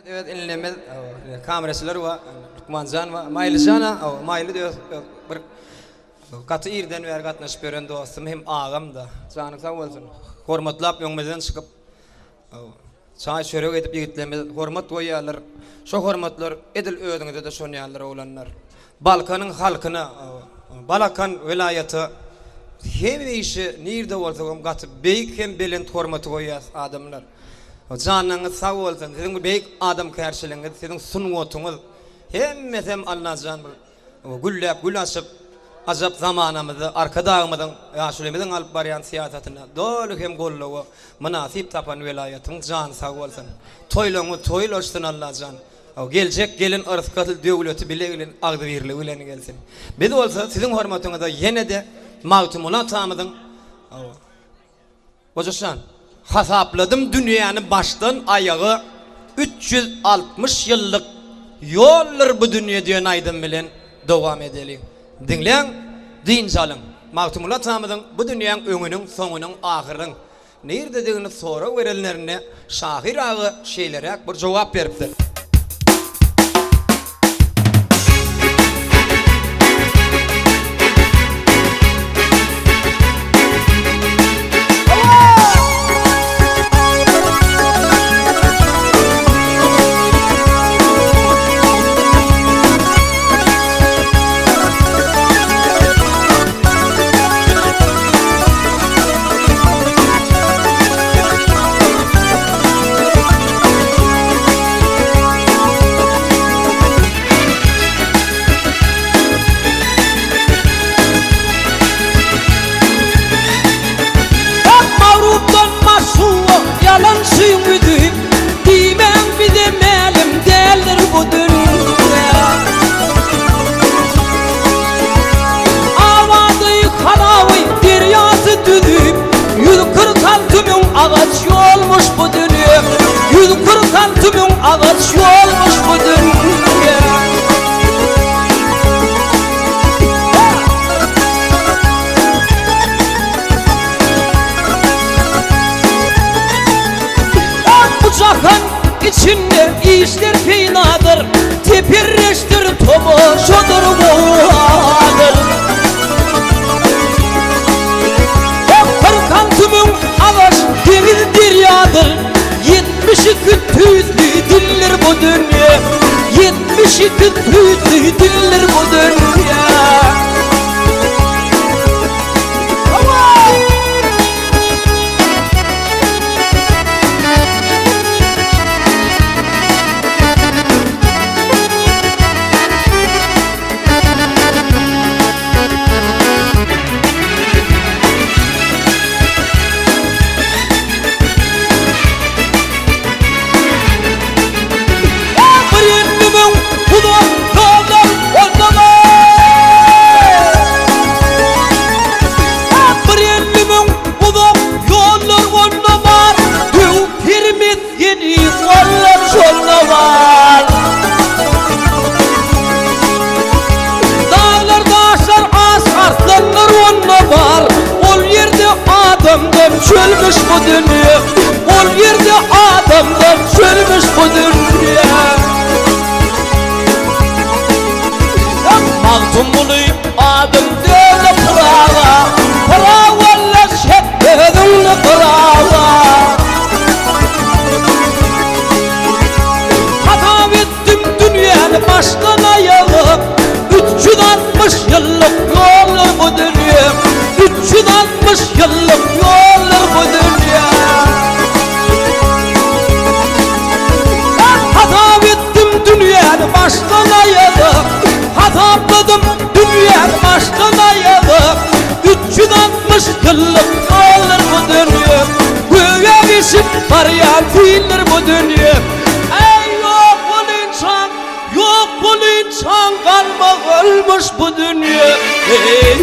Evet, inlemez kamerasılar var. Lukmancan var. Maylıcana, maylı diyor. Bir katı irden ver katnaşıp gören dostum hem ağam da. Canı sağ olsun. Hormatlap yolumuzdan çıkıp çay çörek edip yigitlerimiz hormat koyarlar. Şu hormatlar edil ödüngüde de şonyanlar olanlar. Balkanın halkına, Balakan vilayeti hem işi nerede olsa katı beyik hem belin hormatı koyar adamlar. Canınız sağ olsun. Sizin beyik adam karşılığınız, sizin sunutunuz hem anlayacağın güllep, gül açıp azap zamanımızı, arkadağımızın, yaşlımızın alıp barayan siyasetine dolu hem golluğu münasip tapan vilayetin can sağ olsun. Toyluğunu toyloşsun Allah'can. Gelecek gelin ırskatıl devleti bile gelin ağzı birliği ulanı gelsin. Bir de olsa sizin hürmetinize yine de mağtumuna tamıdın. Hocam hesapladım dünyanın baştan ayağı 360 yıllık yollar bu dünya diyen aydın bilen devam edelim. Dinleyen din salın. Mağtumula tamıdın bu dünyanın önünün sonunun ahırın. Nerede dediğini soru verenlerine şahir ağı şeylere bir cevap veriptir. Ağaç yolmuş bu dünya, 146 bin ağaç yolmuş bu dünya. Bu cahan içinde işler finadır, tepirleştir topu şudur buğadır. 46 bin ağaç deniz deryadır, 72 tüzlü diller bu dünya, 72 tüzlü diller bu dünya. Çölmüş bu dünya, ol yerde adamdan çölmüş bu dünya. Mağdum bulayım adım döne pırağa, pırağalla şeddedinle pırağa. Hata ettim dünyanı baştan ayağı, 360 yıllık yollar bu dünya, 360 yıllık yollar bu dünya. Hata ettim dünyanı baştan ayağı, hatapladım dünyanı baştan ayağı, 360 yıllık yollar bu dünya. Göğe biçip arayan fiiller bu dünya. Ey yok bu insan kalmak ölmüş bu dünya. Ey